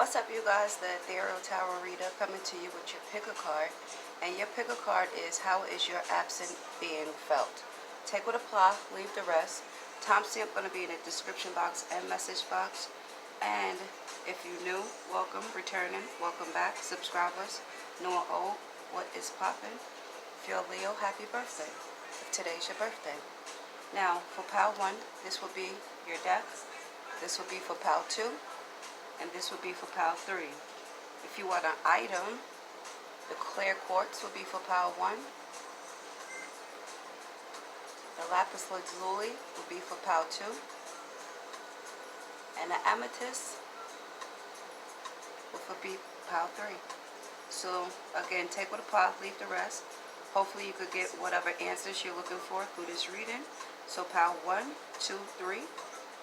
What's up, you guys? The Tarot Reader coming to you with your pick a card. And your pick a card is how is your absent being felt. Take what apply, leave the rest. Timestamp going to be in the description box and message box. And if you're new, welcome, returning, welcome back, subscribers, new and old, what is popping? If you're a Leo, happy birthday. If today's your birthday. Now, for pile 1, this will be your deck. This will be for pile 2. And this will be for pile 3. If you want an item, the clear quartz will be for pile 1. The lapis lazuli will be for pile 2. And the amethyst will be pile 3. So again, take what apply, leave the rest. Hopefully you could get whatever answers you're looking for through this reading. So pile 1, 2, 3,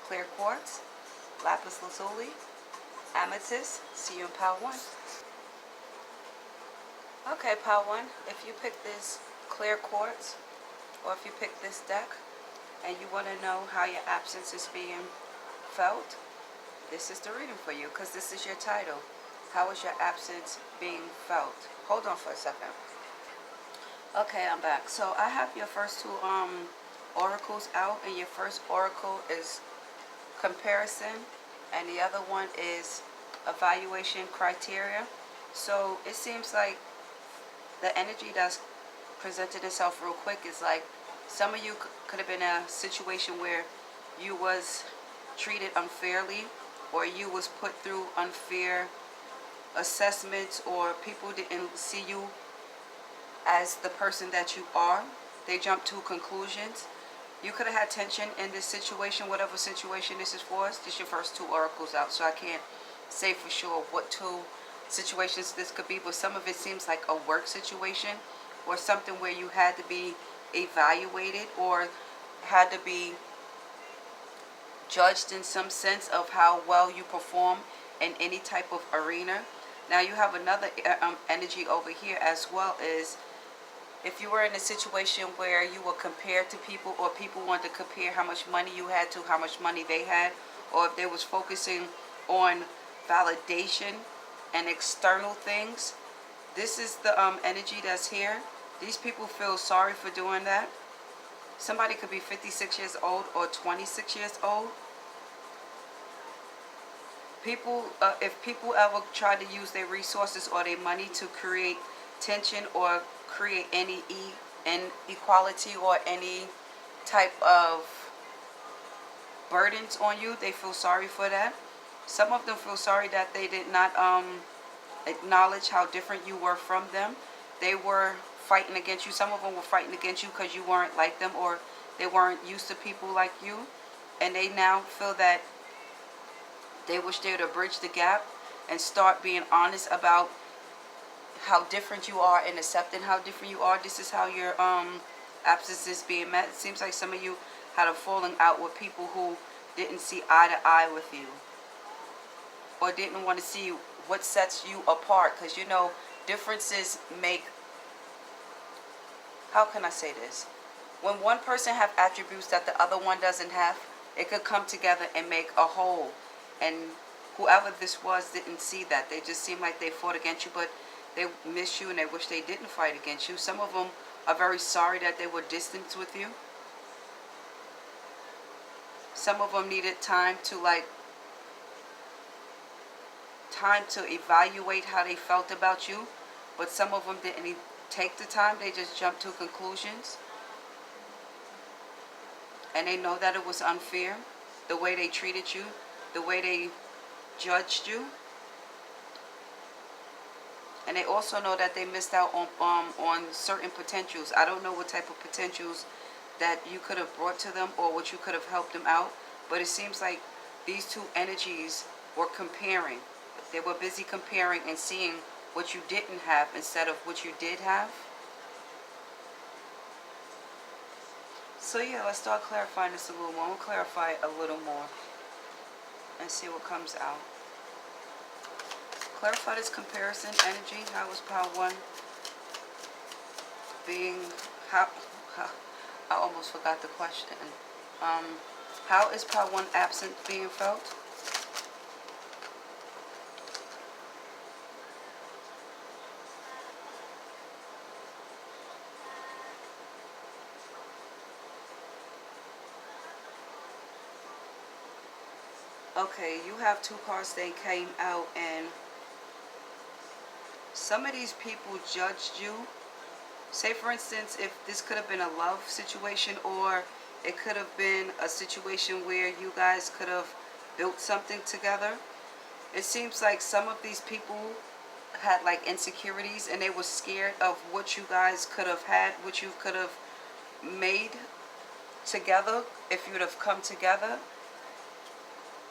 clear quartz, lapis lazuli, amethyst. See you in pile 1. Okay, pile 1, if you pick this clear quartz or if you pick this deck and you want to know how your absence is being felt, this is the reading for you because this is your title. How is your absence being felt? Hold on for a second. Okay, I'm back. So I have your first two oracles out, and your first oracle is comparison and the other one is evaluation criteria. So it seems like the energy that's presented itself real quick is like some of you could have been in a situation where you was treated unfairly or you was put through unfair assessments or people didn't see you as the person that you are. They jumped to conclusions. You could have had tension in this situation, whatever situation this is for us. This is your first two oracles out, so I can't say for sure what two situations this could be, but some of it seems like a work situation or something where you had to be evaluated or had to be judged in some sense of how well you perform in any type of arena. Now you have another energy over here as well, is if you were in a situation where you were compared to people or people wanted to compare how much money you had to how much money they had, or if they was focusing on validation and external things, this is the energy that's here. These people feel sorry for doing that. Somebody could be 56 years old or 26 years old. People, if people ever try to use their resources or their money to create tension or create any inequality or any type of burdens on you, they feel sorry for that. Some of them feel sorry that they did not acknowledge how different you were from them. They were fighting against you. Some of them were fighting against you because you weren't like them or they weren't used to people like you. And they now feel that they wish they would bridge the gap and start being honest about how different you are and accepting how different you are. This is how your absence is being met. It seems like some of you had a falling out with people who didn't see eye to eye with you or didn't want to see what sets you apart, because you know differences make, how can I say this, when one person have attributes that the other one doesn't have, it could come together and make a whole. And whoever this was didn't see that. They just seemed like they fought against you, but they miss you and they wish they didn't fight against you. Some of them are very sorry that they were distant with you. Some of them needed time to evaluate how they felt about you, but some of them didn't take the time. They just jumped to conclusions, and they know that it was unfair, the way they treated you, the way they judged you, and they also know that they missed out on certain potentials. I don't know what type of potentials that you could have brought to them or what you could have helped them out, but it seems like these two energies were comparing. They were busy comparing and seeing what you didn't have instead of what you did have. So yeah, let's start clarifying this a little more. We'll clarify it a little more and see what comes out. Clarify this comparison energy. How was pile 1 being, how I almost forgot the question. How is pile 1 absent being felt? Okay, you have two cards that came out, and some of these people judged you. Say, for instance, if this could have been a love situation, or it could have been a situation where you guys could have built something together. It seems like some of these people had like insecurities, and they were scared of what you guys could have had, what you could have made together if you would have come together.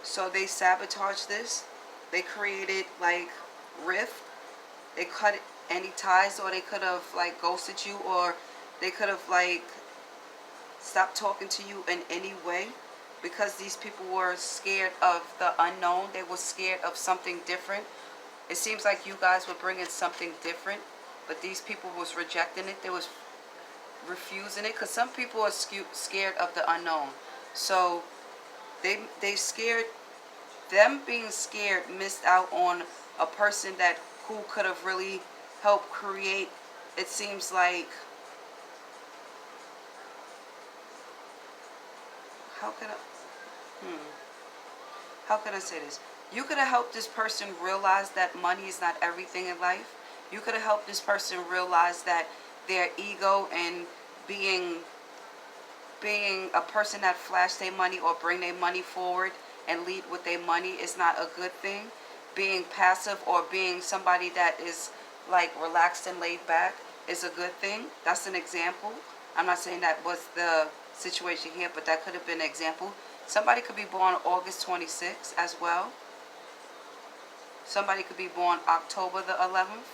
So they sabotaged this. They created like rift. They cut any ties, or they could have like ghosted you, or they could have like stopped talking to you in any way, because these people were scared of the unknown. They were scared of something different. It seems like you guys were bringing something different, but these people was rejecting it. They was refusing it, because some people are scared of the unknown. So they scared. Them being scared missed out on a person that who could have really helped create. It seems like, how can I say this? You could have helped this person realize that money is not everything in life. You could have helped this person realize that their ego and being a person that flash their money or bring their money forward and lead with their money is not a good thing. Being passive or being somebody that is like relaxed and laid back is a good thing. That's an example. I'm not saying that was the situation here, but that could have been an example. Somebody could be born August 26th as well. Somebody could be born October the 11th.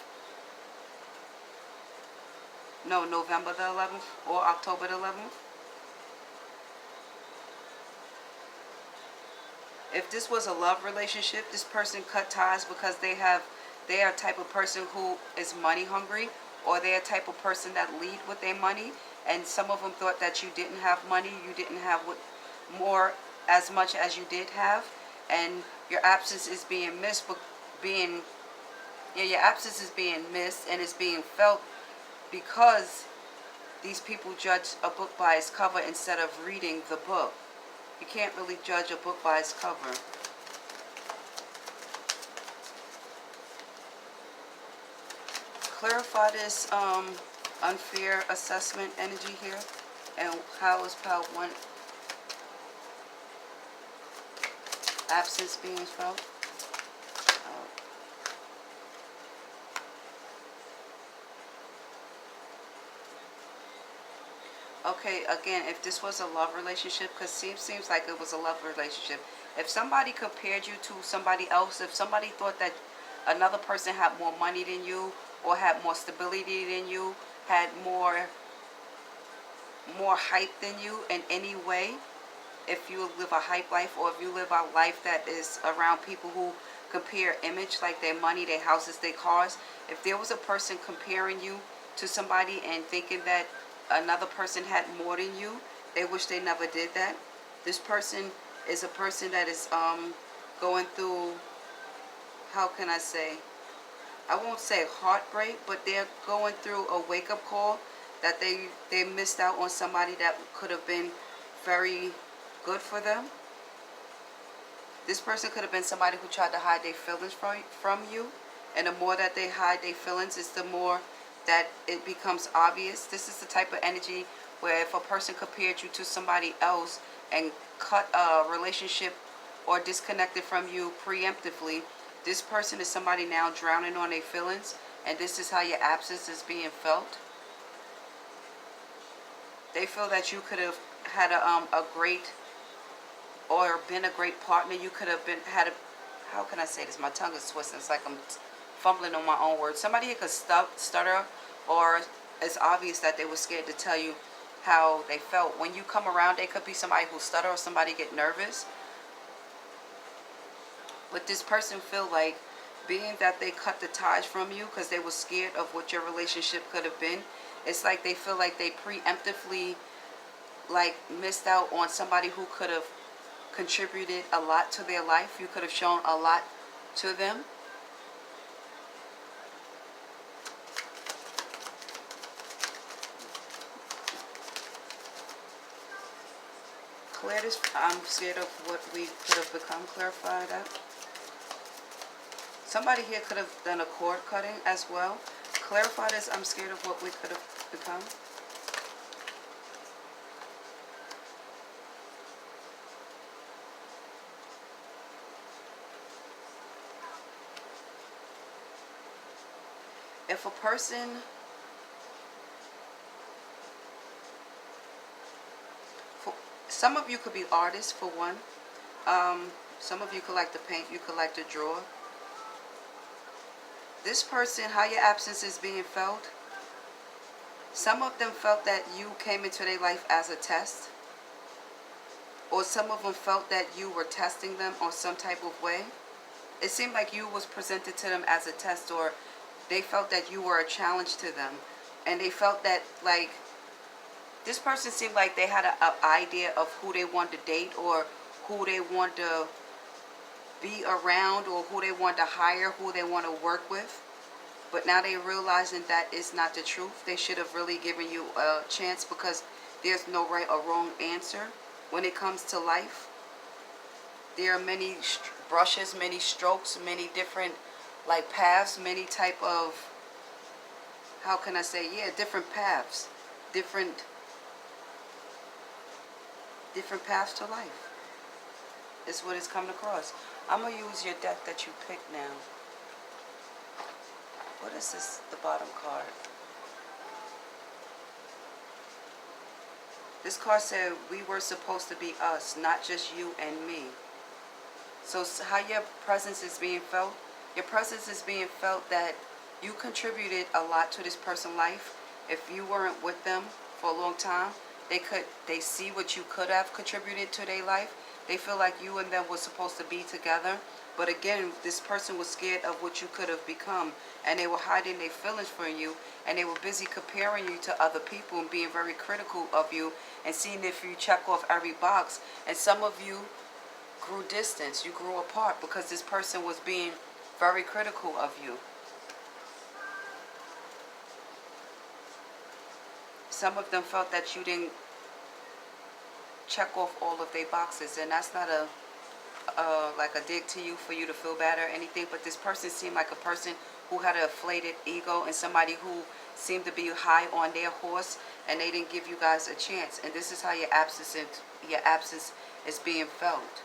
No, November the 11th or October the 11th. If this was a love relationship, this person cut ties because they are a type of person who is money hungry, or they're a type of person that lead with their money, and some of them thought that you didn't have money, you didn't have more as much as you did have, and your absence is being missed, your absence is being missed and is being felt because these people judge a book by its cover instead of reading the book. You can't really judge a book by its cover. Clarify this unfair assessment energy here, and how is part 1 absence being felt. Okay, again, if this was a love relationship, because seems like it was a love relationship. If somebody compared you to somebody else, if somebody thought that another person had more money than you, or had more stability than you, had more hype than you in any way, if you live a hype life, or if you live a life that is around people who compare image, like their money, their houses, their cars, if there was a person comparing you to somebody and thinking that another person had more than you, they wish they never did that. This person is a person that is going through, how can I say, I won't say heartbreak, but they're going through a wake-up call that they missed out on somebody that could have been very good for them. This person could have been somebody who tried to hide their feelings from you, and the more that they hide their feelings, it's the more that it becomes obvious. This is the type of energy where if a person compared you to somebody else and cut a relationship or disconnected from you preemptively, this person is somebody now drowning on their feelings, and this is how your absence is being felt. They feel that you could have had a great, or been a great partner. You could have how can I say this? My tongue is twisting. It's like I'm fumbling on my own words. Somebody who could stutter, or it's obvious that they were scared to tell you how they felt. When you come around, they could be somebody who stutter, or somebody get nervous. But this person feel like, being that they cut the ties from you because they were scared of what your relationship could have been, it's like they feel like they preemptively like missed out on somebody who could have contributed a lot to their life. You could have shown a lot to them. clear this. I'm scared of what we could have become. Clarify that. Somebody here could have done a cord cutting as well. Clarify this. I'm scared of what we could have become. If a person some of you could be artists for one. Some of you could like to paint, you could like to draw. This person, how your absence is being felt. Some of them felt that you came into their life as a test. Or some of them felt that you were testing them on some type of way. It seemed like you was presented to them as a test, or they felt that you were a challenge to them. And they felt that, like, this person seemed like they had an idea of who they wanted to date, or who they want to be around, or who they want to hire, who they want to work with. But now they're realizing that is not the truth. They should have really given you a chance, because there's no right or wrong answer when it comes to life. There are many brushes, many strokes, many different like paths, many type of, how can I say, yeah, different paths, different paths to life. Is what is coming across. I'm going to use your deck that you picked now. What is this, the bottom card? This card said, we were supposed to be us, not just you and me. So how your presence is being felt? Your presence is being felt that you contributed a lot to this person's life. If you weren't with them for a long time, they see what you could have contributed to their life. They feel like you and them were supposed to be together. But again, this person was scared of what you could have become. And they were hiding their feelings from you. And they were busy comparing you to other people and being very critical of you. And seeing if you check off every box. And some of you grew distance. You grew apart because this person was being very critical of you. Some of them felt that you didn't check off all of their boxes, and that's not a like a dig to you for you to feel bad or anything, but this person seemed like a person who had an inflated ego and somebody who seemed to be high on their horse, and they didn't give you guys a chance. And this is how your absence is being felt.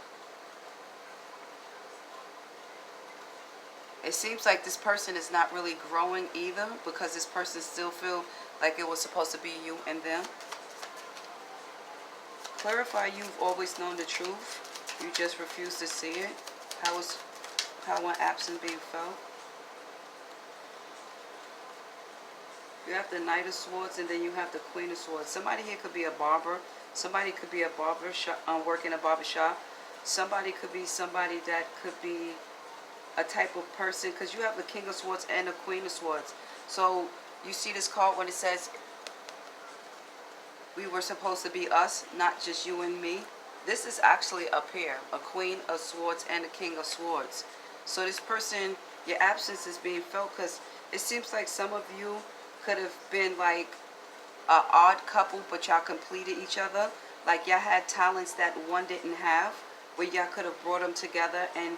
It seems like this person is not really growing either, because this person still feel like it was supposed to be you and them. Clarify, you've always known the truth. You just refuse to see it. How one absence being felt. You have the Knight of Swords, and then you have the Queen of Swords. Somebody here could be a barber. Somebody could be a barber shop, working a barber shop. Somebody could be somebody that could be a type of person, because you have the King of Swords and the Queen of Swords. So you see this card when it says, we were supposed to be us, not just you and me. This is actually a pair, a Queen of Swords and a King of Swords. So this person, your absence is being felt, because it seems like some of you could have been like an odd couple, but y'all completed each other. Like y'all had talents that one didn't have, where y'all could have brought them together and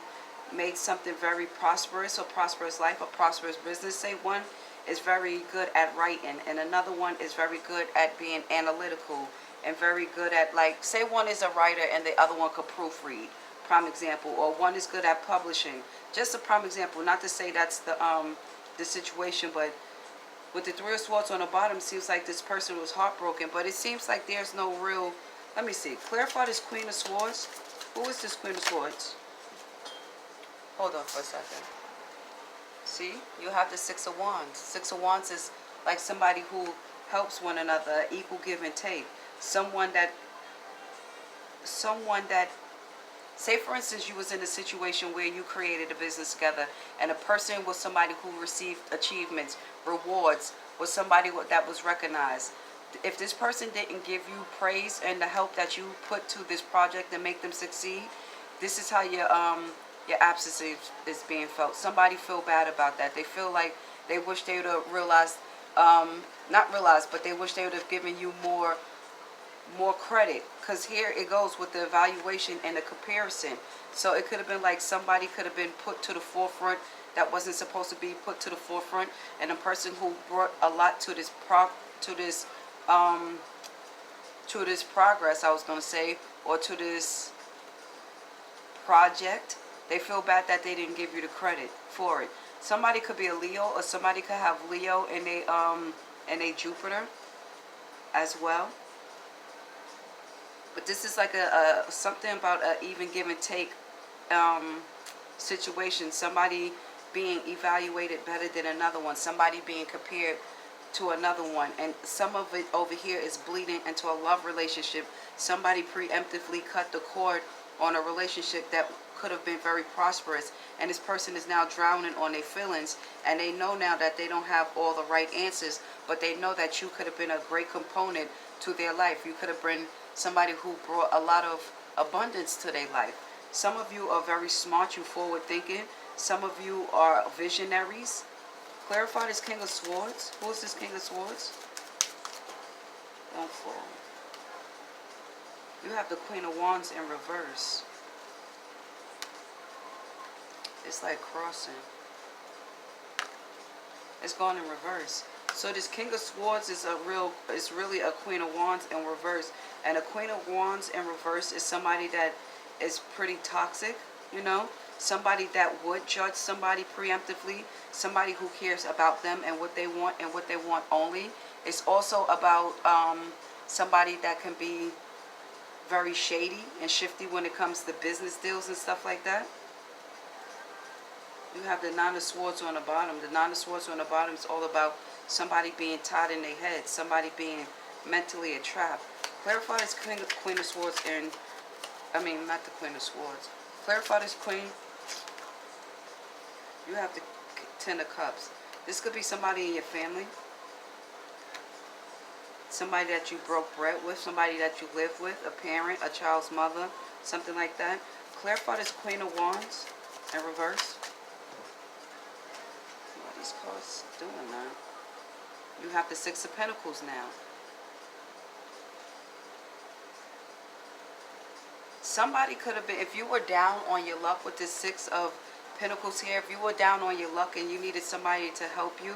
made something very prosperous, a prosperous life, a prosperous business. Say one is very good at writing, and another one is very good at being analytical and very good at, like, say one is a writer and the other one could proofread, prime example, or one is good at publishing. Just a prime example, not to say that's the situation, but with the Three of Swords on the bottom, seems like this person was heartbroken, but it seems like there's no real, let me see, clarify this Queen of Swords. Who is this Queen of Swords? Hold on for a second. See, you have the Six of Wands. Six of Wands is like somebody who helps one another, equal give and take. Someone that, say for instance, you was in a situation where you created a business together, and a person was somebody who received achievements, rewards, was somebody that was recognized. If this person didn't give you praise and the help that you put to this project and make them succeed, this is how your absence is being felt. Somebody feel bad about that. They feel like they wish they would have realized, not realized, but they wish they would have given you more more credit, because here it goes with the evaluation and the comparison. So it could have been like somebody could have been put to the forefront that wasn't supposed to be put to the forefront, and a person who brought a lot to this to this progress, I was going to say, or to this project, they feel bad that they didn't give you the credit for it. Somebody could be a Leo, or somebody could have Leo in a Jupiter as well. But this is like a something about a even give and take situation. Somebody being evaluated better than another one. Somebody being compared to another one. And some of it over here is bleeding into a love relationship. Somebody preemptively cut the cord on a relationship that could have been very prosperous, and this person is now drowning on their feelings, and they know now that they don't have all the right answers, but they know that you could have been a great component to their life. You could have been somebody who brought a lot of abundance to their life. Some of you are very smart, you forward thinking. Some of you are visionaries. Clarify this King of Swords. Who is this King of Swords? Don't fall. You have the Queen of Wands in reverse. It's like crossing. It's going in reverse. So this King of Swords is really a Queen of Wands in reverse. And a Queen of Wands in reverse is somebody that is pretty toxic, you know. Somebody that would judge somebody preemptively. Somebody who cares about them and what they want and what they want only. It's also about somebody that can be very shady and shifty when it comes to business deals and stuff like that. You have the Nine of Swords on the bottom. The Nine of Swords on the bottom is all about somebody being tied in their head, somebody being mentally entrapped. Clarify this Queen of Swords and, I mean, not the Queen of Swords. Clarify this Queen. You have the Ten of Cups. This could be somebody in your family. Somebody that you broke bread with, somebody that you live with, a parent, a child's mother, something like that. Clarify this Queen of Wands in reverse. What are these cards doing now? You have the Six of Pentacles now. Somebody could have been, if you were down on your luck with this Six of Pentacles here, if you were down on your luck and you needed somebody to help you,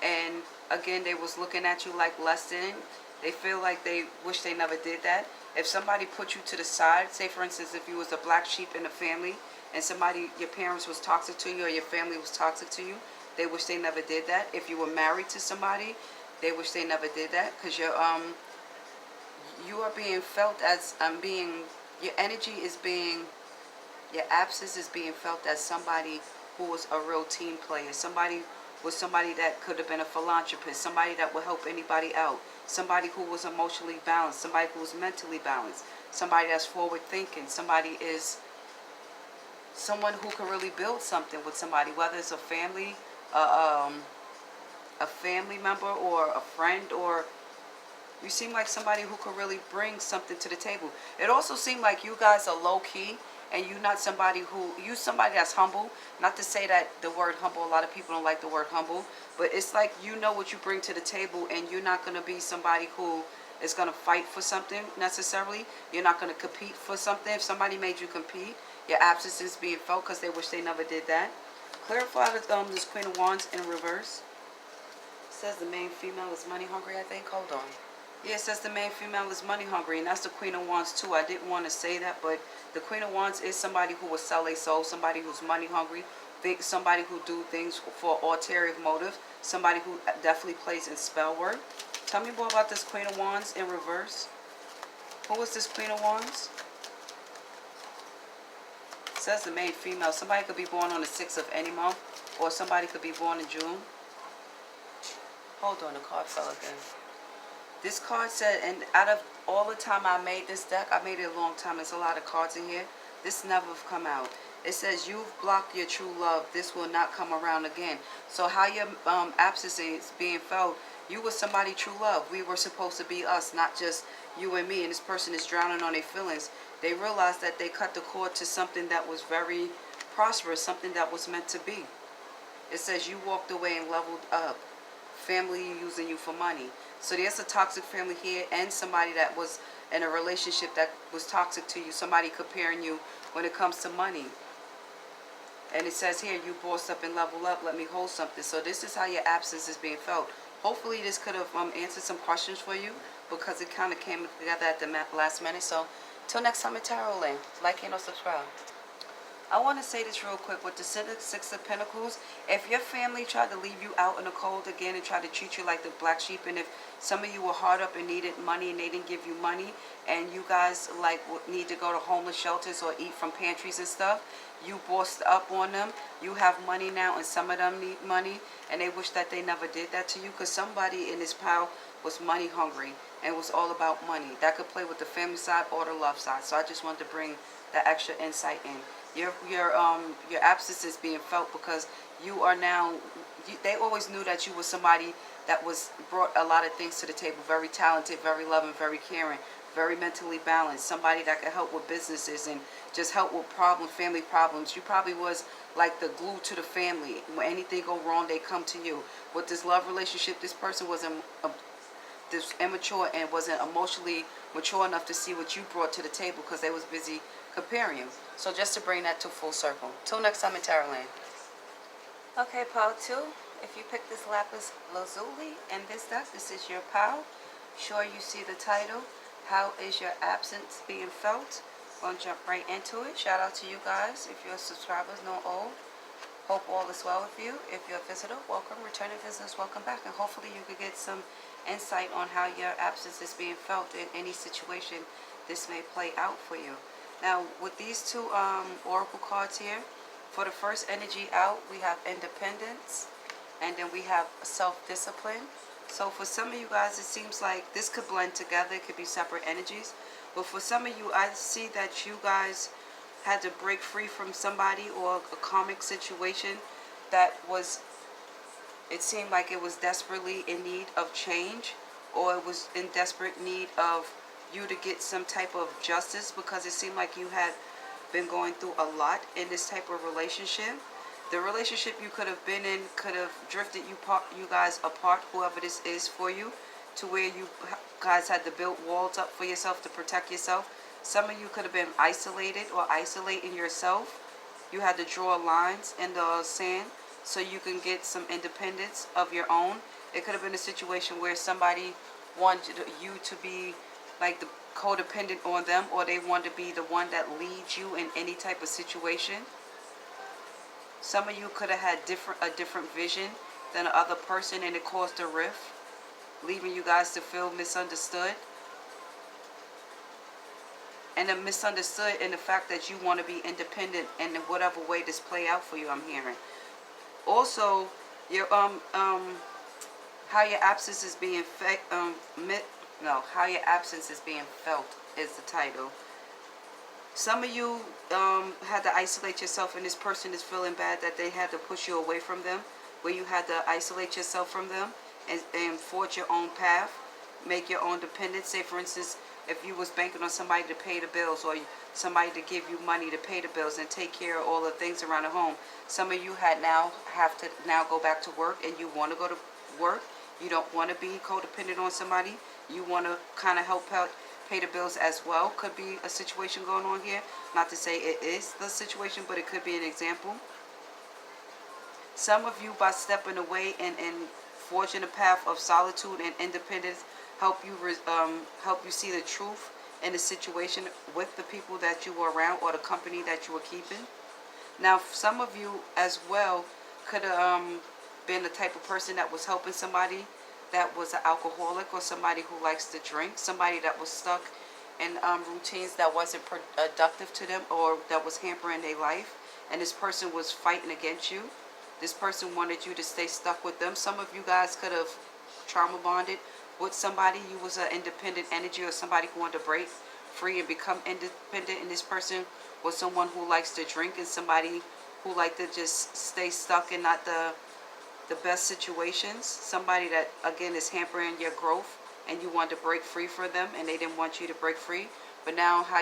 and again, they was looking at you like less than, they feel like they wish they never did that. If somebody put you to the side, say for instance, if you was a black sheep in the family, and somebody, your parents was toxic to you, or your family was toxic to you, they wish they never did that. If you were married to somebody, they wish they never did that, because you are being felt as your energy is being, your absence is being felt as somebody who was a real team player. Somebody that could have been a philanthropist. Somebody that would help anybody out. Somebody who was emotionally balanced. Somebody who was mentally balanced. Somebody that's forward thinking. Somebody is someone who can really build something with somebody. Whether it's a family member or a friend, or you seem like somebody who could really bring something to the table. It also seemed like you guys are low-key, and you're not somebody somebody that's humble. Not to say that the word humble, a lot of people don't like the word humble, but it's like you know what you bring to the table, and you're not going to be somebody who is going to fight for something necessarily. You're not going to compete for something. If somebody made you compete, your absence is being felt because they wish they never did that. Clarify this Queen of Wands in reverse. It says the main female is money hungry, I think. Hold on. Yeah, it says the main female is money hungry, and that's the Queen of Wands too. I didn't want to say that, but the Queen of Wands is somebody who will sell a soul, somebody who's money hungry, somebody who do things for ulterior motive, somebody who definitely plays in spell work. Tell me more about this Queen of Wands in reverse. Who is this Queen of Wands? It says the main female. Somebody could be born on the 6th of any month, or somebody could be born in June. Hold on, the card fell again. This card said, and out of all the time I made this deck, I made it a long time. There's a lot of cards in here. This never have come out. It says, you've blocked your true love. This will not come around again. So how your absence is being felt, you were somebody true love. We were supposed to be us, not just you and me. And this person is drowning on their feelings. They realized that they cut the cord to something that was very prosperous, something that was meant to be. It says you walked away and leveled up. Family using you for money. So there's a toxic family here, and somebody that was in a relationship that was toxic to you. Somebody comparing you when it comes to money. And it says here, you bossed up and level up, let me hold something. So this is how your absence is being felt. Hopefully this could have answered some questions for you, because it kind of came together at the last minute. So till next time at Tarot Land, like and subscribe. I want to say this real quick with the Six of Pentacles. If your family tried to leave you out in the cold again and tried to treat you like the black sheep, and if some of you were hard up and needed money and they didn't give you money, and you guys like need to go to homeless shelters or eat from pantries and stuff, you bossed up on them. You have money now, and some of them need money, and they wish that they never did that to you, because somebody in this pile was money hungry and was all about money. That could play with the family side or the love side. So I just wanted to bring that extra insight in. Your absence is being felt because you are now. They always knew that you were somebody that was brought a lot of things to the table. Very talented, very loving, very caring, very mentally balanced. Somebody that could help with businesses and just help with family problems. You probably was like the glue to the family. When anything go wrong, they come to you. With this love relationship, this person wasn't this immature and wasn't emotionally mature enough to see what you brought to the table, because they was busy comparing you. So just to bring that to full circle. Till next time in Tarot Land. Okay, pile 2. If you pick this lapis lazuli and this deck, this is your pile. Sure you see the title. How is your absence being felt? We'll jump right into it. Shout out to you guys. If you're subscribers, no old. Hope all is well with you. If you're a visitor, welcome. Returning visitors, welcome back. And hopefully you could get some insight on how your absence is being felt in any situation this may play out for you. Now, with these two oracle cards here, for the first energy out, we have independence, and then we have self-discipline. So for some of you guys, it seems like this could blend together. It could be separate energies. But for some of you, I see that you guys had to break free from somebody or a karmic situation that was, it seemed like it was desperately in need of change, or it was in desperate need of you to get some type of justice, because it seemed like you had been going through a lot in this type of relationship. The relationship you could have been in could have drifted you guys apart, whoever this is for you, to where you guys had to build walls up for yourself to protect yourself. Some of you could have been isolated or isolating yourself. You had to draw lines in the sand so you can get some independence of your own. It could have been a situation where somebody wanted you to be like the codependent on them, or they want to be the one that leads you in any type of situation. Some of you could have had a different vision than the other person, and it caused a rift, leaving you guys to feel misunderstood. And then misunderstood in the fact that you want to be independent, and in whatever way this play out for you, I'm hearing. Also, your how your absence is being how your absence is being felt is the title. Some of you had to isolate yourself, and this person is feeling bad that they had to push you away from them, where you had to isolate yourself from them and forge your own path, make your own dependence. Say, for instance, if you was banking on somebody to pay the bills, or somebody to give you money to pay the bills and take care of all the things around the home. Some of you have to go back to work, and you want to go to work. You don't want to be codependent on somebody. You want to kind of help out pay the bills as well. Could be a situation going on here. Not to say it is the situation, but it could be an example. Some of you, by stepping away and forging a path of solitude and independence, help you see the truth in the situation with the people that you were around, or the company that you were keeping. Now, some of you as well could have been the type of person that was helping somebody that was an alcoholic, or somebody who likes to drink, somebody that was stuck in routines that wasn't productive to them, or that was hampering their life, and this person was fighting against you. This person wanted you to stay stuck with them. Some of you guys could have trauma bonded with somebody. You was an independent energy, or somebody who wanted to break free and become independent, and this person was someone who likes to drink, and somebody who liked to just stay stuck in not the best situations. Somebody that, again, is hampering your growth, and you want to break free for them, and they didn't want you to break free. But now how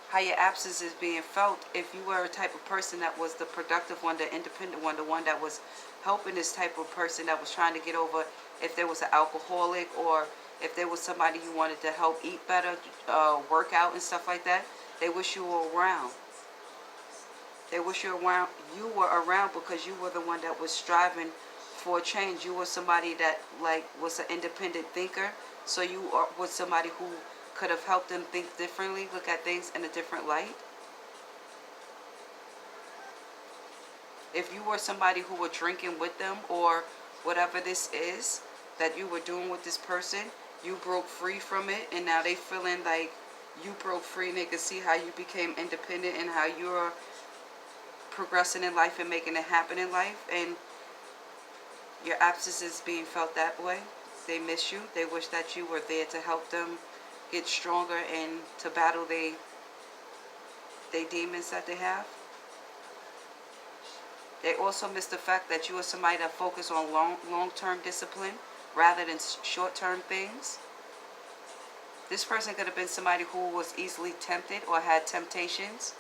how your absence is being felt. If you were a type of person that was the productive one, the independent one, the one that was helping this type of person that was trying to get over, if there was an alcoholic, or if there was somebody you wanted to help eat better, work out and stuff like that, they wish you were around. They wish you were around because you were the one that was striving for a change. You were somebody that was an independent thinker. So you was somebody who could have helped them think differently, look at things in a different light. If you were somebody who were drinking with them, or whatever this is that you were doing with this person, you broke free from it, and now they feeling like you broke free, and they can see how you became independent and how you're progressing in life and making it happen in life, and your absence is being felt that way. They miss you. They wish that you were there to help them get stronger and to battle they demons that they have. They also miss the fact that you are somebody that focus on long-term discipline rather than short-term things. This person could have been somebody who was easily tempted or had temptations,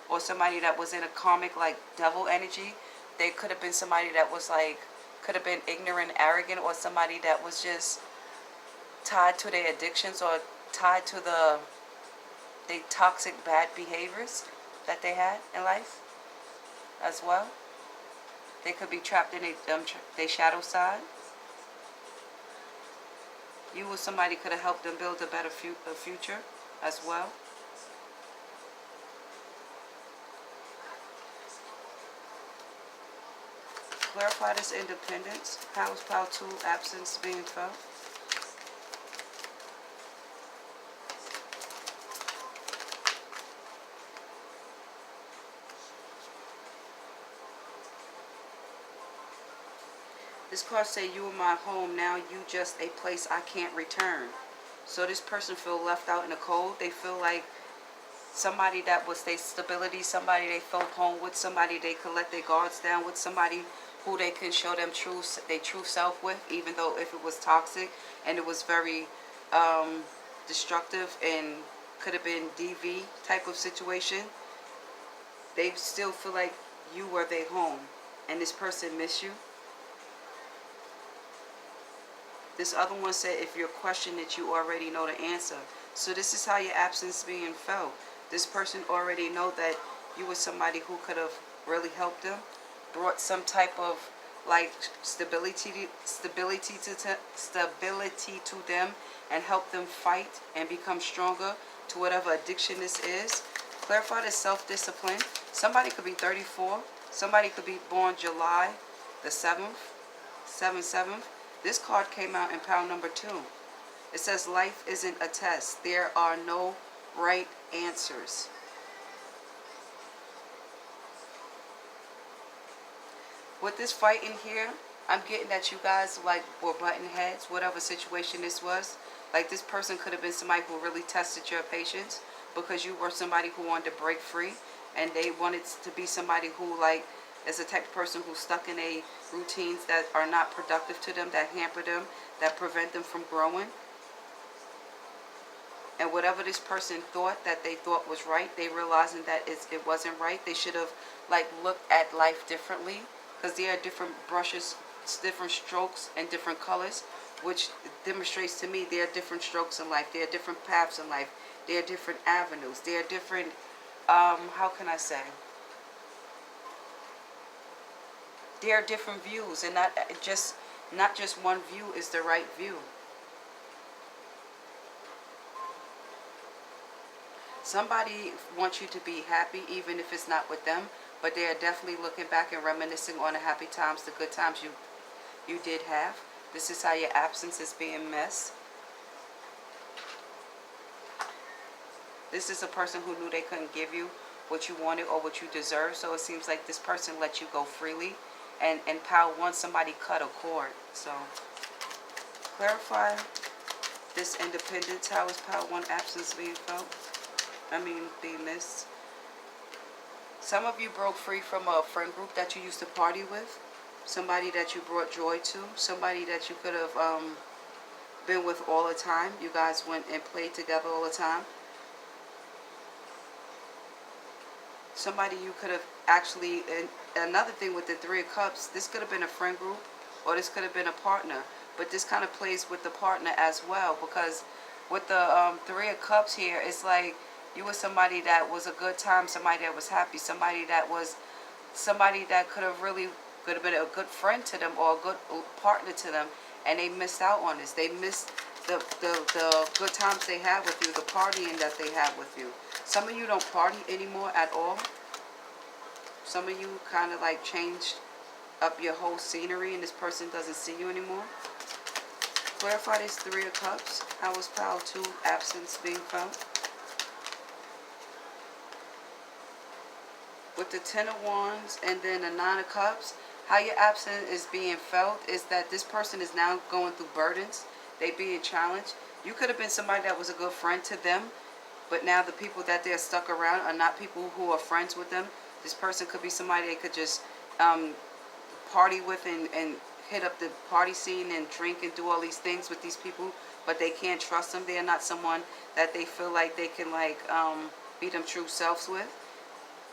or somebody that was in a karmic like devil energy. They could have been somebody that was could have been ignorant, arrogant, or somebody that was just tied to their addictions, or tied to the toxic bad behaviors that they had in life as well. They could be trapped in their shadow side. You or somebody could have helped them build a better future as well. Clarify this independence. How is Power 2 absence being felt? This card say, you are my home, now you just a place I can't return. So this person feel left out in the cold. They feel like somebody that was their stability, somebody they felt home with, somebody they could let their guards down with, somebody who they can show them their true self with, even though if it was toxic and it was very destructive and could have been DV type of situation, they still feel like you were their home, and this person miss you. This other one said, if you're questioning it, you already know the answer. So this is how your absence being felt. This person already know that you were somebody who could have really helped them, brought some type of stability to them, and help them fight and become stronger to whatever addiction this is. Clarify the self-discipline. Somebody could be 34. Somebody could be born July the 7th, 7/7. This card came out in pile number 2. It says, life isn't a test. There are no right answers. With this fight in here, I'm getting that you guys were butting heads, whatever situation this was. This person could have been somebody who really tested your patience, because you were somebody who wanted to break free, and they wanted to be somebody who is a type of person who's stuck in a routines that are not productive to them, that hamper them, that prevent them from growing. And whatever this person thought that they thought was right, they realizing that it wasn't right. They should have looked at life differently, because there are different brushes, different strokes, and different colors, which demonstrates to me there are different strokes in life. There are different paths in life. There are different avenues. There are different, how can I say? There are different views, and not just one view is the right view. Somebody wants you to be happy, even if it's not with them, but they are definitely looking back and reminiscing on the happy times, the good times you did have. This is how your absence is being missed. This is a person who knew they couldn't give you what you wanted or what you deserve, so it seems like this person let you go freely. And in pile 1, somebody cut a cord. So clarify this independence. How is pile 1 absence being felt? Being missed. Some of you broke free from a friend group that you used to party with. Somebody that you brought joy to. Somebody that you could have been with all the time. You guys went and played together all the time. somebody you could have actually, and another thing with the Three of Cups, this could have been a friend group or this could have been a partner, but this kind of plays with the partner as well, because with the Three of Cups here, it's like you were somebody that was a good time, somebody that was happy, somebody that could have been a good friend to them or a good partner to them, and they missed out on this. They missed the good times they had with you, the partying that they had with you. Some of you don't party anymore at all. Some of you kind of like changed up your whole scenery and this person doesn't see you anymore. Clarify this Three of Cups. How is pile 2 absence being felt? With the Ten of Wands and then the Nine of Cups, how your absence is being felt is that this person is now going through burdens. They being challenged. You could have been somebody that was a good friend to them, but now the people that they're stuck around are not people who are friends with them. This person could be somebody they could just party with and hit up the party scene and drink and do all these things with these people, but they can't trust them. They're not someone that they feel like they can be them true selves with.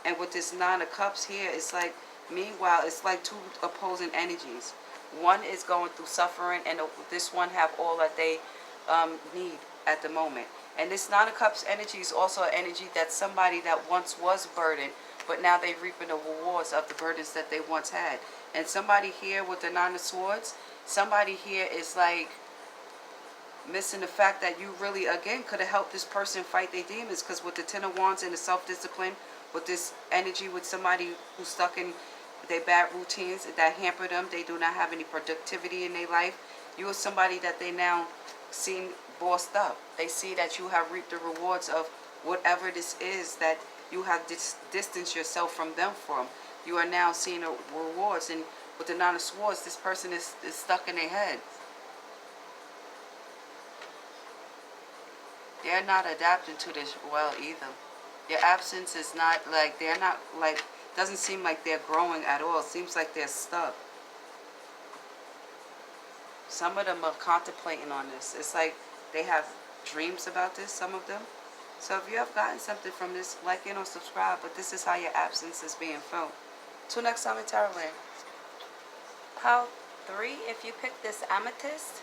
And with this Nine of Cups here, it's like, meanwhile, it's like two opposing energies. One is going through suffering, and this one have all that they need at the moment. And this Nine of Cups energy is also an energy that somebody that once was burdened, but now they're reaping the rewards of the burdens that they once had. And somebody here with the Nine of Swords, somebody here is like missing the fact that you really, again, could have helped this person fight their demons. Because with the Ten of Wands and the self-discipline, with this energy with somebody who's stuck in their bad routines that hamper them, they do not have any productivity in their life. You are somebody that they now seen bossed up. They see that you have reaped the rewards of whatever this is that you have distanced yourself from them from. You are now seeing the rewards. And with the Nine of Swords, this person is stuck in their head. They're not adapting to this well either. Your absence is not like, they're not like, doesn't seem like they're growing at all. It seems like they're stuck. Some of them are contemplating on this. It's like they have dreams about this, some of them. So if you have gotten something from this, like and or subscribe. But this is how your absence is being felt. Till next time in Tarotland. Pile 3, if you pick this amethyst,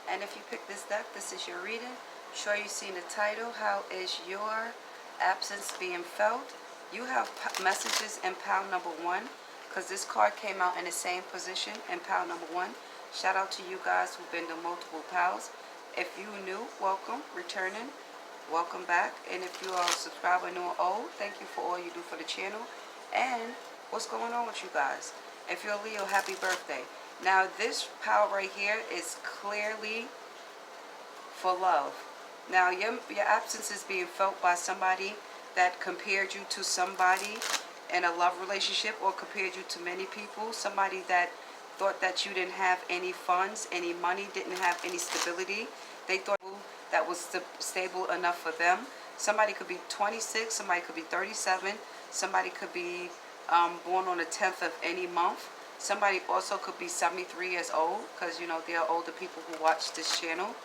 and if you pick this deck, this is your reading. Sure you've seen the title. How is your absence being felt? You have messages in pile number 1, because this card came out in the same position in pile number 1. Shout out to you guys who've been to multiple piles. If you new, welcome. Returning, welcome back. And if you are a subscriber new or old, thank you for all you do for the channel. And what's going on with you guys? If you're a Leo, happy birthday. Now this pile right here is clearly for love. Now your absence is being felt by somebody that compared you to somebody in a love relationship, or compared you to many people. Somebody that thought that you didn't have any funds, any money, didn't have any stability. They thought that was stable enough for them. Somebody could be 26, somebody could be 37, somebody could be born on the 10th of any month. Somebody also could be 73 years old, because you know there are older people who watch this channel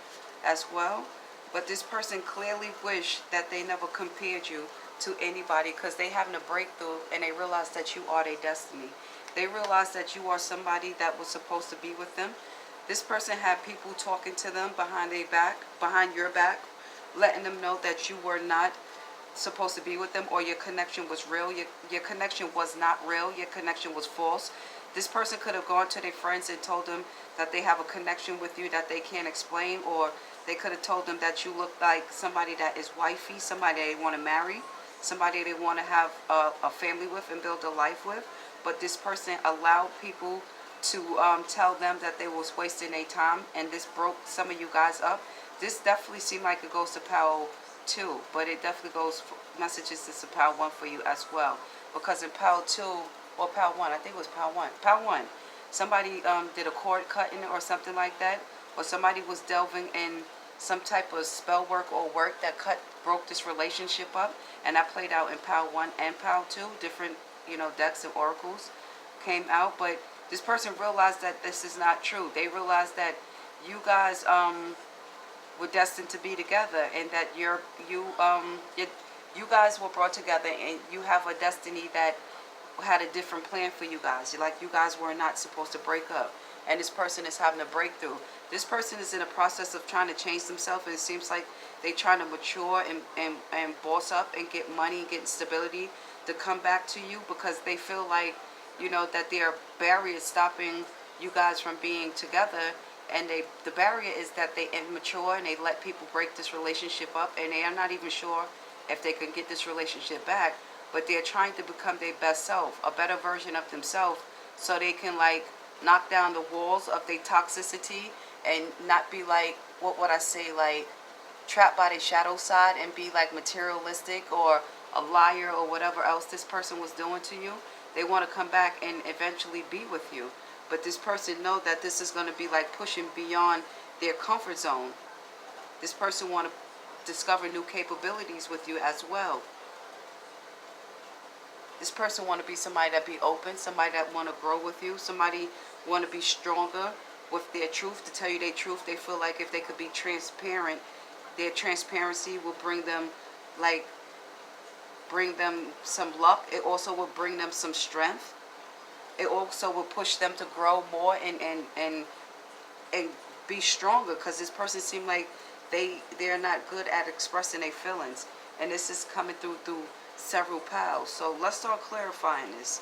as well. But this person clearly wished that they never compared you to anybody, because they having a breakthrough and they realize that you are their destiny. They realize that you are somebody that was supposed to be with them. This person had people talking to them behind their back, behind your back, letting them know that you were not supposed to be with them, or your connection was real. Your connection was not real. Your connection was false. This person could have gone to their friends and told them that they have a connection with you that they can't explain, or they could have told them that you look like somebody that is wifey, somebody they want to marry, somebody they want to have a family with and build a life with. But this person allowed people to tell them that they was wasting their time, and this broke some of you guys up. This definitely seemed like it goes to pile 2, but it definitely goes for messages to pile 1 for you as well. Because in pile 2, or pile 1, I think it was pile 1. Pile 1, somebody did a cord cutting or something like that, or somebody was delving in some type of spell work or work that broke this relationship up, and that played out in pile 1 and pile 2. Different, decks and oracles came out, but this person realized that this is not true. They realized that you guys were destined to be together, and that you guys were brought together and you have a destiny that had a different plan for you guys. Like, you guys were not supposed to break up, and this person is having a breakthrough. This person is in a process of trying to change themselves, and it seems like they're trying to mature and boss up and get money and get stability to come back to you, because they feel like, you know, that there are barriers stopping you guys from being together. And the barrier is that they immature and they let people break this relationship up, and they are not even sure if they can get this relationship back. But they're trying to become their best self, a better version of themselves, so they can, like, knock down the walls of their toxicity and not be, like, what would I say, like, trapped by their shadow side and be, like, materialistic or a liar or whatever else this person was doing to you. They want to come back and eventually be with you. But this person know that this is going to be, like, pushing beyond their comfort zone. This person want to discover new capabilities with you as well. This person want to be somebody that be open, somebody that want to grow with you, somebody want to be stronger with their truth, to tell you their truth. They feel like if they could be transparent, their transparency will bring them, like, bring them some luck. It also will bring them some strength. It also will push them to grow more and be stronger, because this person seems like they're not good at expressing their feelings, and this is coming through several piles. So let's start clarifying this.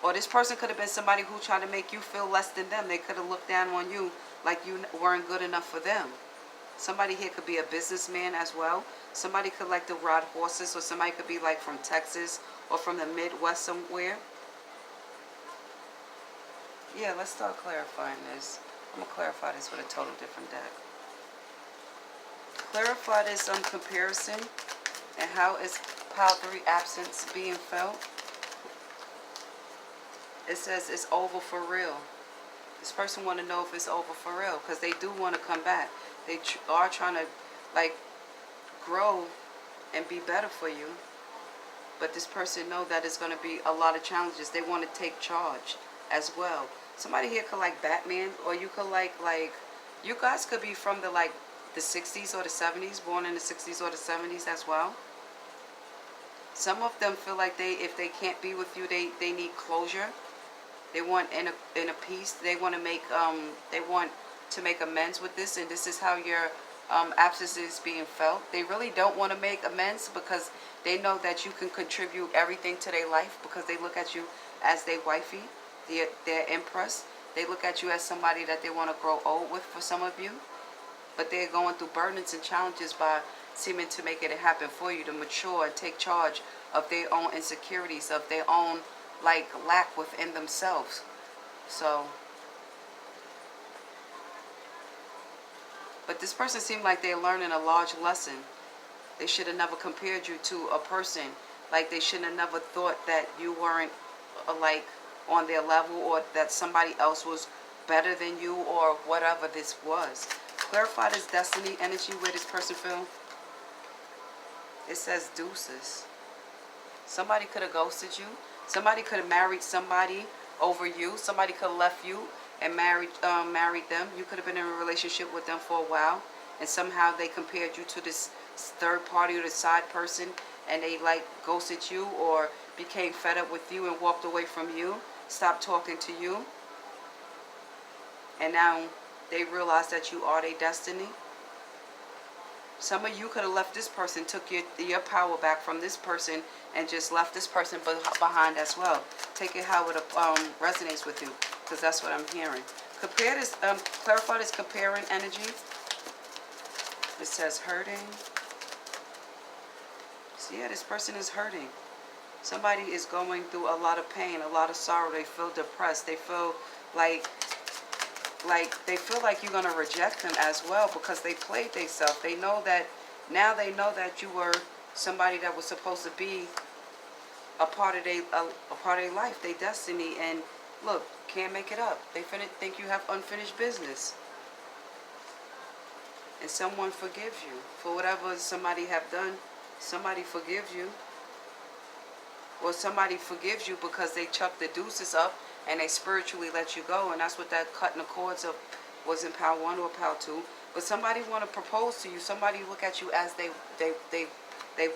Or this person could have been somebody who tried to make you feel less than them. They could have looked down on you like you weren't good enough for them. Somebody here could be a businessman as well. Somebody could like to ride horses, or somebody could be like from Texas or from the Midwest somewhere. Yeah, let's start clarifying this. I'm going to clarify this with a total different deck. Clarify this on comparison, and how is pile 3 absence being felt. It says it's over for real. This person want to know if it's over for real, because they do want to come back. They are trying to, like, grow and be better for you. But this person know that it's going to be a lot of challenges. They want to take charge as well. Somebody here could like Batman, or you could like you guys could be from the 60s or the 70s, born in the 60s or the 70s as well. Some of them feel like if they can't be with you, they need closure. They want inner peace. They want to make amends with this, and this is how your absence is being felt. They really don't want to make amends, because they know that you can contribute everything to their life, because they look at you as their wifey, their empress. They look at you as somebody that they want to grow old with, for some of you. But they're going through burdens and challenges by seeming to make it happen for you, to mature and take charge of their own insecurities, of their own lack within themselves. So, but this person seemed like they're learning a large lesson. They should have never compared you to a person. Like, they should have never thought that you weren't on their level, or that somebody else was better than you, or whatever this was. Clarify this destiny energy where this person feel. It says deuces. Somebody could have ghosted you. Somebody could have married somebody over you. Somebody could have left you and married them. You could have been in a relationship with them for a while, and somehow they compared you to this third party or the side person, and they ghosted you, or became fed up with you and walked away from you, stopped talking to you, and now they realize that you are their destiny. Some of you could have left this person, took your power back from this person, and just left this person behind as well. Take it how it resonates with you, because that's what I'm hearing. Compare this, clarify this comparing energy. It says hurting. So yeah, this person is hurting. Somebody is going through a lot of pain, a lot of sorrow. They feel depressed. They feel like you're going to reject them as well, because they played themselves. They know that, now they know that you were somebody that was supposed to be a part of their life, their destiny, and look, can't make it up. They think you have unfinished business. And someone forgives you for whatever somebody have done. Somebody forgives you. Or somebody forgives you because they chucked the deuces up and they spiritually let you go. And that's what that cutting the cords of was in pile 1 or pile 2. But somebody want to propose to you. Somebody look at you as they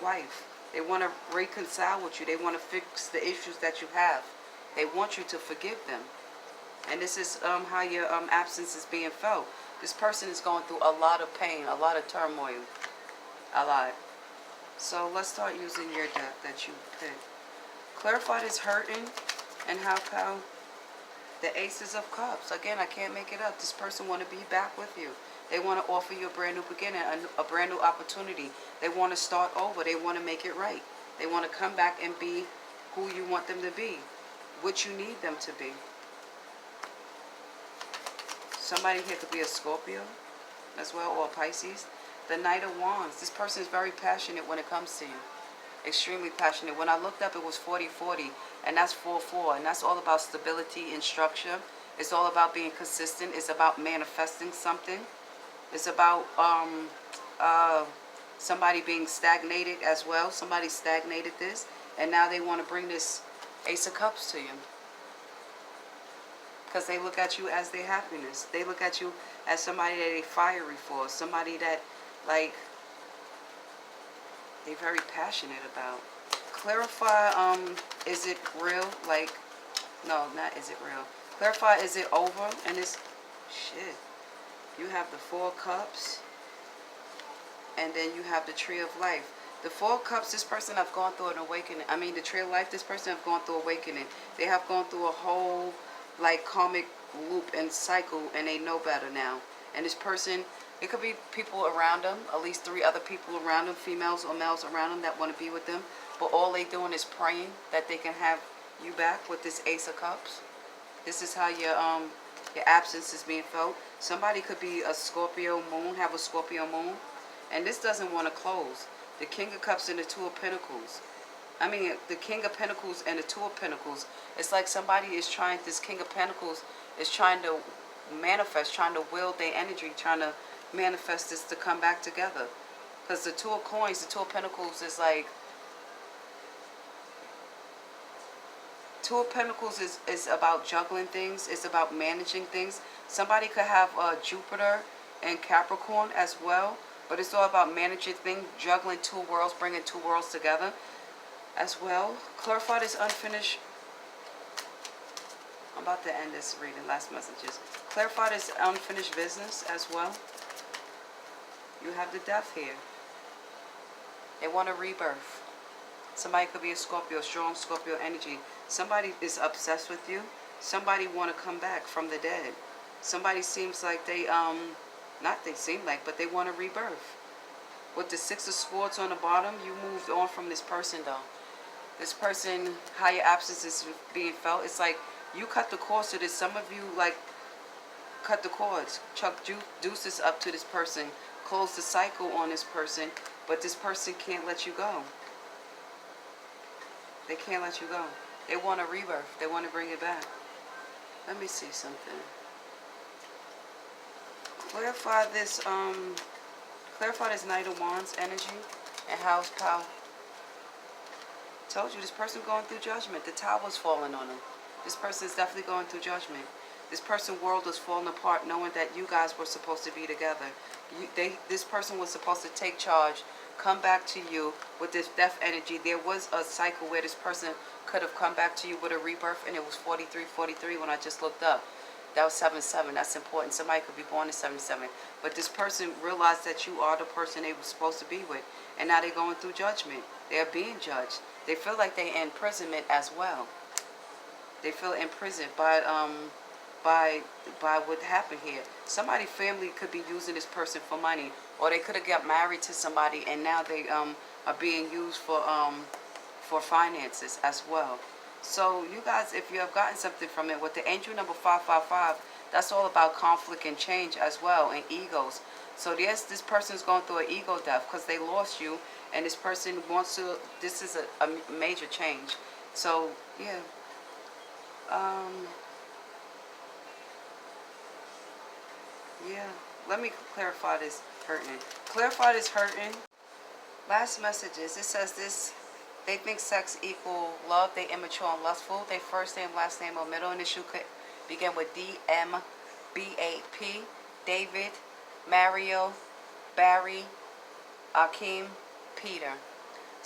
wife. They want to reconcile with you. They want to fix the issues that you have. They want you to forgive them. And this is how your absence is being felt. This person is going through a lot of pain, a lot of turmoil, a lot. So let's start using your deck that you picked. Clarify this hurting and how the Aces of Cups. Again, I can't make it up. This person want to be back with you. They want to offer you a brand new beginning, a brand new opportunity. They want to start over. They want to make it right. They want to come back and be who you want them to be, what you need them to be. Somebody here could be a Scorpio as well, or a Pisces. The Knight of Wands. This person is very passionate when it comes to you. Extremely passionate. When I looked up, it was 40-40, and that's 4-4, and that's all about stability and structure. It's all about being consistent. It's about manifesting something. It's about somebody being stagnated as well. Somebody stagnated this, and now they want to bring this Ace of Cups to you. Because they look at you as their happiness. They look at you as somebody that they're fiery for. Somebody that, like, they're very passionate about. Clarify, is it real? Like, no, not is it real. Clarify, is it over? And it's, shit. You have the Four Cups. And then you have the Tree of Life. The Four Cups, this person have gone through an awakening. I mean, the Tree of Life, this person have gone through awakening. They have gone through a whole, like, karmic loop and cycle, and they know better now. And this person, it could be people around them, at least 3 other people around them, females or males around them that want to be with them. But all they doing is praying that they can have you back with this Ace of Cups. This is how your absence is being felt. Somebody could be a Scorpio moon, have a Scorpio moon, and this doesn't want to close. The King of Cups and the Two of Pentacles. I mean, the King of Pentacles and the Two of Pentacles. It's like somebody is trying, this King of Pentacles is trying to manifest, trying to wield their energy, trying to manifest this to come back together. Because the Two of Coins, the Two of Pentacles is like, Two of Pentacles is about juggling things. It's about managing things. Somebody could have Jupiter and Capricorn as well. But it's all about managing things, juggling 2 worlds, bringing 2 worlds together as well. Clarify this unfinished. I'm about to end this reading, last messages. Clarify this unfinished business as well. You have the Death here. They want a rebirth. Somebody could be a Scorpio, strong Scorpio energy. Somebody is obsessed with you. Somebody want to come back from the dead. Somebody seems like they, not they seem like, but they want a rebirth. With the 6 of Swords on the bottom, you moved on from this person though. This person, how your absence is being felt, it's like you cut the cords to this. Some of you, like, cut the cords, chuck deuces up to this person, close the cycle on this person, but this person can't let you go. They can't let you go. They want a rebirth. They want to bring it back. Let me see something. Clarify this Knight of Wands energy and House Power. Told you, this person going through judgment. The tower's falling on them. This person is definitely going through judgment. This person's world is falling apart, knowing that you guys were supposed to be together. This person was supposed to take charge, come back to you with this death energy. There was a cycle where this person could have come back to you with a rebirth, and it was 43-43 when I just looked up. That was 7-7. That's important. Somebody could be born in 7-7. But this person realized that you are the person they were supposed to be with, and now they're going through judgment. They're being judged. They feel like they're in imprisonment as well. They feel imprisoned by what happened here. Somebody's family could be using this person for money, or they could have got married to somebody and now they are being used for finances as well. So you guys, if you have gotten something from it with the angel number 555, that's all about conflict and change as well, and egos. So yes, this person's going through an ego death because they lost you, and this person wants to, this is a major change. So yeah. Yeah, let me clarify this hurting. Clarify this hurting. Last messages. It says this. They think sex equal love. They immature and lustful. They first name, last name, or middle initial could begin with D-M-B-A-P. David, Mario, Barry, Akeem, Peter.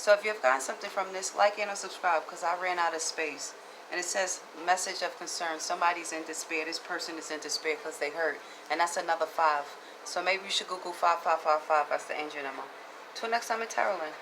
So if you've gotten something from this, like and subscribe, because I ran out of space. And it says message of concern. Somebody's in despair. This person is in despair because they hurt. And that's another 5. So maybe you should Google 5555. That's the angel number. Till next time in Tarotland.